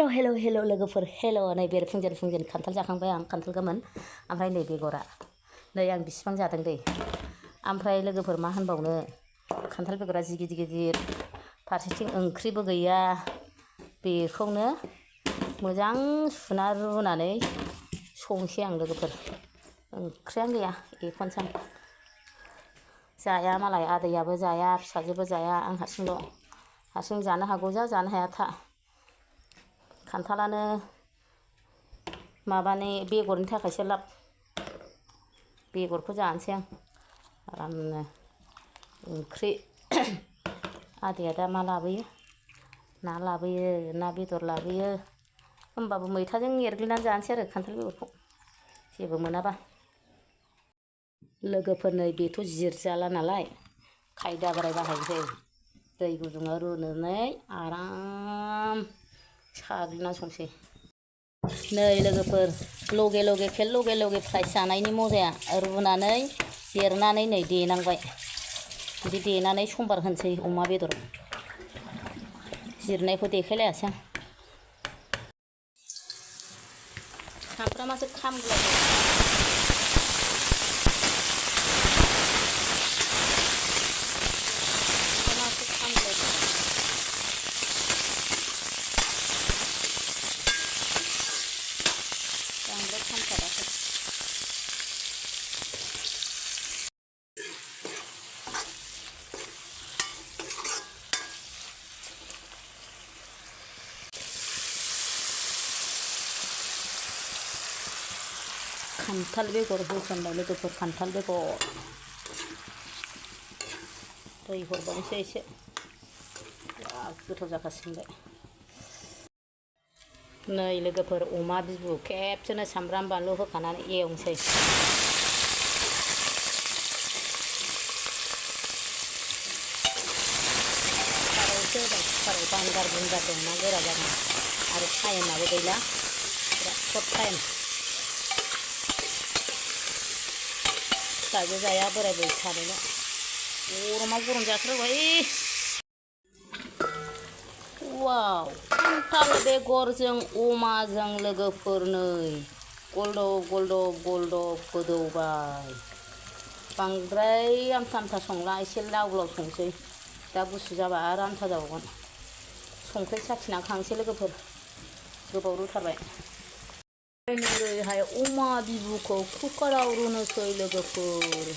हेल' लोगोफोर हेल' नै फुंजेन खान्थाल जाखांबाय आं खान्थाल गोमोन ओमफ्राय नै बेगरा नै आं बिसिबां जादों दै ओमफ्राय लोगोफोर मा होनबावनो खान्थाल बेगरा जि गिदिर फारसेथिं ओंख्रिबो गैया बेखौनो मोजां सुना रुनानै संसै आं लोगोफोर ओंख्रियानो गैया एखनसै आं जाया मालाय आदैयाबो जाया फिसाजोबो जाया आं हारसिं जानो हागौ जानो हाया था खान्थालानो माबानि बेगरनि थाखायसो लाब बेगरखौ जानोसै आं आरामनो ओंख्रि आदैया दा मा लाबोयो ना लाबोयो ना बेदर लाबोयो होमबाबो मैथाजों एरग्लिनानै जानोसै आरो खान्थाल बेगरखौ जेबो मोनाबा लोगोफोर नै बेथ' जिरजाला नालाय खायदा बोराय बाहायनोसै दै गुदुङाव रुनानै आराम साग्लिना संसै नै लोगोफोर लगे फ्राय जानायनि मजाया रुनानै जिरनानै नै देनांबाय बिदि देनानै समबार होनसै अमा बेदर जिरनायखौ देखायलायासै आं सामब्रामासो खामग्लायबाय खान्थाल बेगर होसनबाय लोगोफोर खान्थाल बेगर दै हरबावनोसै एसे बिराद गोथाव जाखासिगोनलाय नै लोगोफोर अमा बिबु खेबसेनो सामब्राम बानलु होखानानै एवनोसै कुकाराव बांगार बुंगार दंना गोरा जागोन आरो टाइमाबो गैला बिराद सर्ट टाइम फिसाजो जाया बोराय सानैल' गरमा गरम जाथारबाय वाव खान्थाल बेगरजों अमाजों लोगोफोर नै गलदब गोदौबाय बांद्राय आमथा संला एसे लाव संसै दा गुसु जाबा आरो आमथा जाबावगोन संख्रि साखिना खांसै लोगोफोर गोबाव रुथारबाय नैहाय अमा बिबुखौ कुकाराव रुनोसै लोगोफोर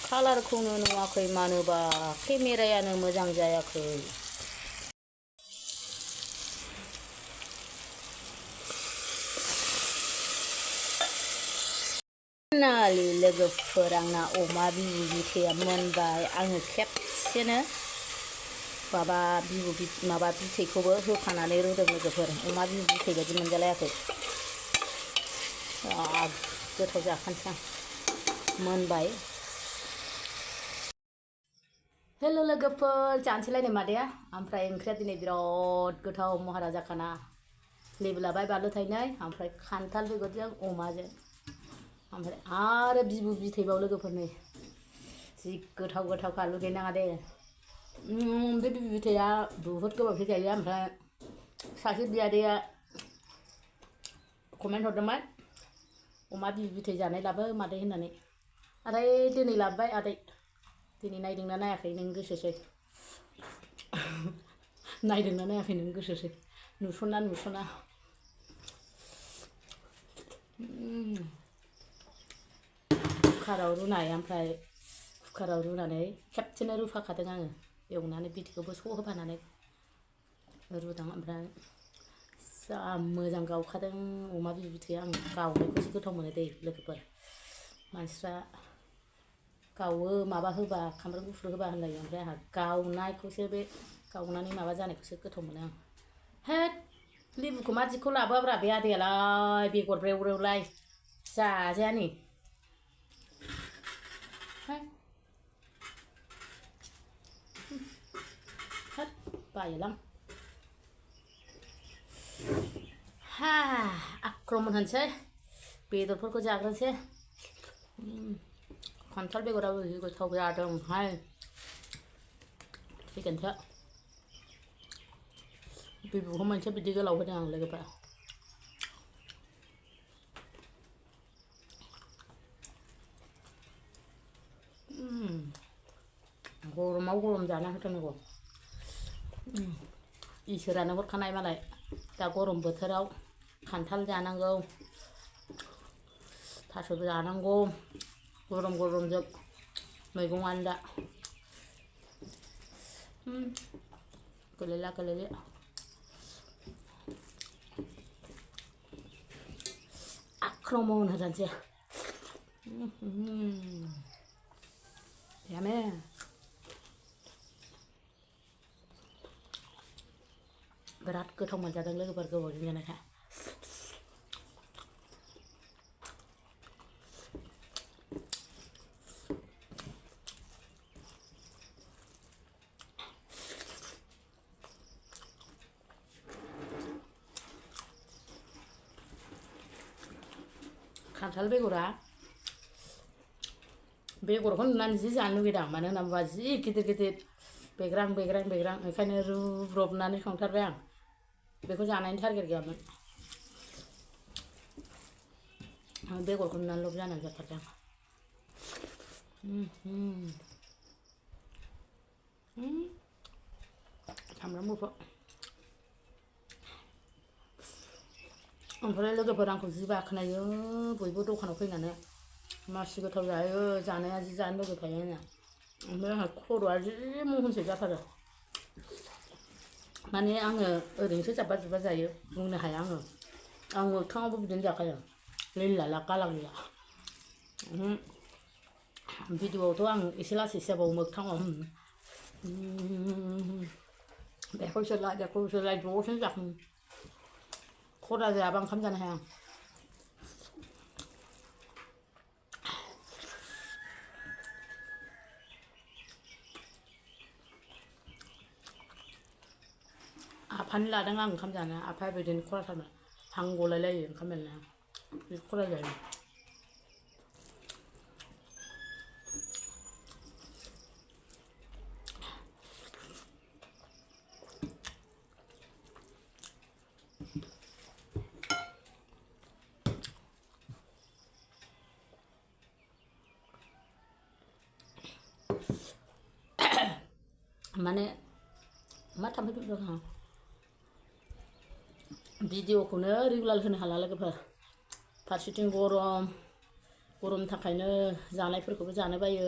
कालारखौनो नुवाखै मानोबा केमेरायानो मोजां जायाखै नालि लोगोफोर आंना अमा बिबु बिथैया मोनबाय आङो खेबसेनो माबा बिथैखौबो होफानानै रुदों लोगोफोर अमा बिबु बिथै बायदि मोनजालायाखै गोथाव जाखानोसै आं मोनबाय हेल' लोगोफोर जानोसैलायनो मादैया ओमफ्राय ओंख्रिया दिनै बिराद गोथाव महाराजा खाना लेबु लाबाय बानलु थाइनै ओमफ्राय खान्थाल बेगरजों अमाजों ओमफ्राय आरो बिबु बिथैबाव लोगोफोर नै जि गोथावखा लुगैनाङा दे बे बिबु बिथैया बुहुद गोबावसो जायो ओमफ्राय सासे बियादैया कमेन्ट हरदोंमोन अमा बिबु बिथै जानाय लाबो मादै होननानै आदै दिनै लाबोबाय आदै दिनै नायदोंना नायाखै नों गोसोसै नायदोंना नायाखै नों गोसोसै नुसना कुकाराव रुनाय ओमफ्राय कुकाराव रुनानै खेबसेनो रुफाखादों आङो एवनानै बिथैखौबो स' होफानानै रुदों ओमफ्राय जा मोजां गावखादों अमा बिबु बिथैया आं गावनायखौसो गोथाव मोनो दै लोगोफोर मानसिफ्रा गावो माबा होबा सामब्राम गुफुर होबा होनलायो ओमफ्राय आंहा गावनायखौसो बे गावनानै माबा जानायखौसो गोथाव मोनो आं हेद लेबुखौ मादिखौ लाबोआब्रा बे आदैयालाय बेगर ब्रेवलाय जाजाया नै बायोलां आक्रमन होनसै बेदरफोरखौ जाग्रोनोसै खान्थाल बेगराबो जि गोथाव जादोंहाय चिकेनसो बिबुखौ मोनसे बिदि गोलाव होदों आं लोगोफोरा। गरमाव गरम जाना होथारनांगौ। इसोरानो हरखानाय मालाय दा गरम बोथोराव खान्थाल जानांगौ, थास'बो जानांगौ, गरम गरमजों मैगङानो दा। गोलैला गोलैला आक्रमण होनोसै। यामे बिराद गोथाव मोनजादों लोगोफोर गोबावजों जानायखाय। खान्थाल बेगरखौ नुनानै जि जानो लुगैदां, मानो होनना बुंबा जि गिदिर गिदिर बेग्रां बेग्रां बेग्रां, ओंखायनो रुब्रबनानै संथारबाय आं। बेखौ जानायनि टारगेट गैयामोन, आं बेगरखौ नुनानै लब जानानै जाथारदों। सामब्राम गुफुर। ओमफ्राय लोगोफोर आंखौ जि बाख्नायो बयबो दखानाव फैनानै, मासि गोथाव जायो, जानाया जि जानो लुगैखायो होनो। ओमफ्राय आंहा खर'आ जि महनसे जाथारो। माने आङो ओरैनोसो जाब्बा जुब्बा जायो, बुंनो हाया आङो। आं मोगथाङावबो बिदिनो जाखायो, लिल्लाला गालांला। भिडिअआवथ' आं एसे लासैसो जाबावो, मोगथाङाव बेखौ सोलाय दसेनो जाखाङो। खरा जायाबा ओंखाम जानो हाया आं। आफानि लादों आं ओंखाम जानो, आफाया बिदिनो खराथारमोन, हां गलायलायो ओंखाम जानाया, बि खरा जायो। माने मा थाम्फै बिरदों आंहा, भिडिअखौनो रेगुलार होनो हाला लोगोफोर। फारसेथिं गरमनि थाखायनो जानायफोरखौबो जानो बायो,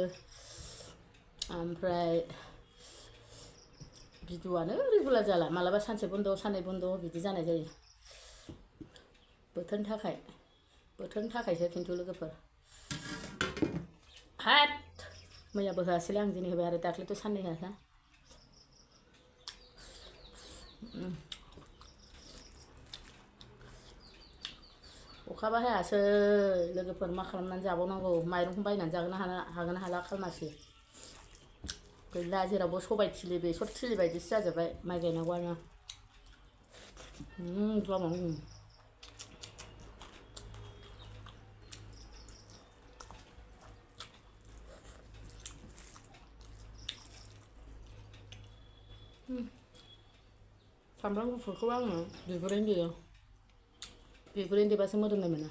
ओमफ्राय भिडिअआनो रेगुलार जाला, मालाबा सानसे बन्द साननै बन्द बिदि जानाय जायो। बोथोरनि थाखायसो खिन्थु लोगोफोर। हाट मैयाबो होआसैलै आं, दिनै होबाय आरो, दाख्लैथ' साननै होआसै। अखाबा हायासै लोगोफोर, मा खालामनानै जाबावनांगौ, माइरंखौ बायनानै जानो हागोन हाला खालमासि गैला, जेरावबो सबाय थिलि बेसर थिलि बायदिसो जाजोब्बाय माइ गायनांगौआनो। सामब्राम गुफुरखौ आङो बिगुरैनो देयो, बिगुरैनो देबासो मोदोमनाय मोनो।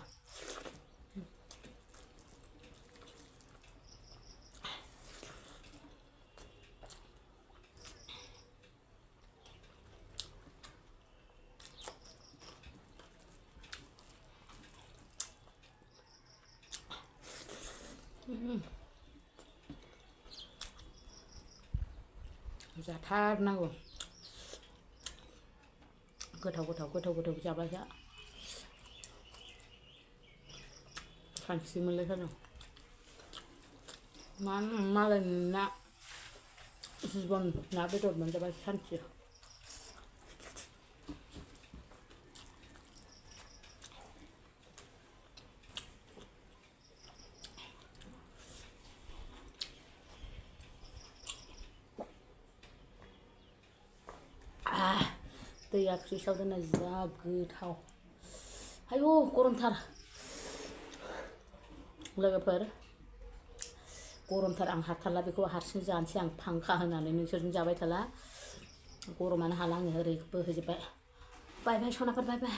जाथारनांगौ, गोथाव जाबासो सानथि मोनलायथारदों। मालायनि ना जिबन ना बेदर मोनजाबासो सान्थि। दैया फ्रिजआव दोननाय जा गोथाव, आयौ गरमथार लोगोफोर, गरमथार, आं हाथारला बेखौ हारसिं जानोसै आं फांखा होनानै, नोंसोरजों जाबाय थाला, गरमानो हाला आङो, ओरै बोहैजोब्बाय। बाय बाय सनाफोर बाय बाय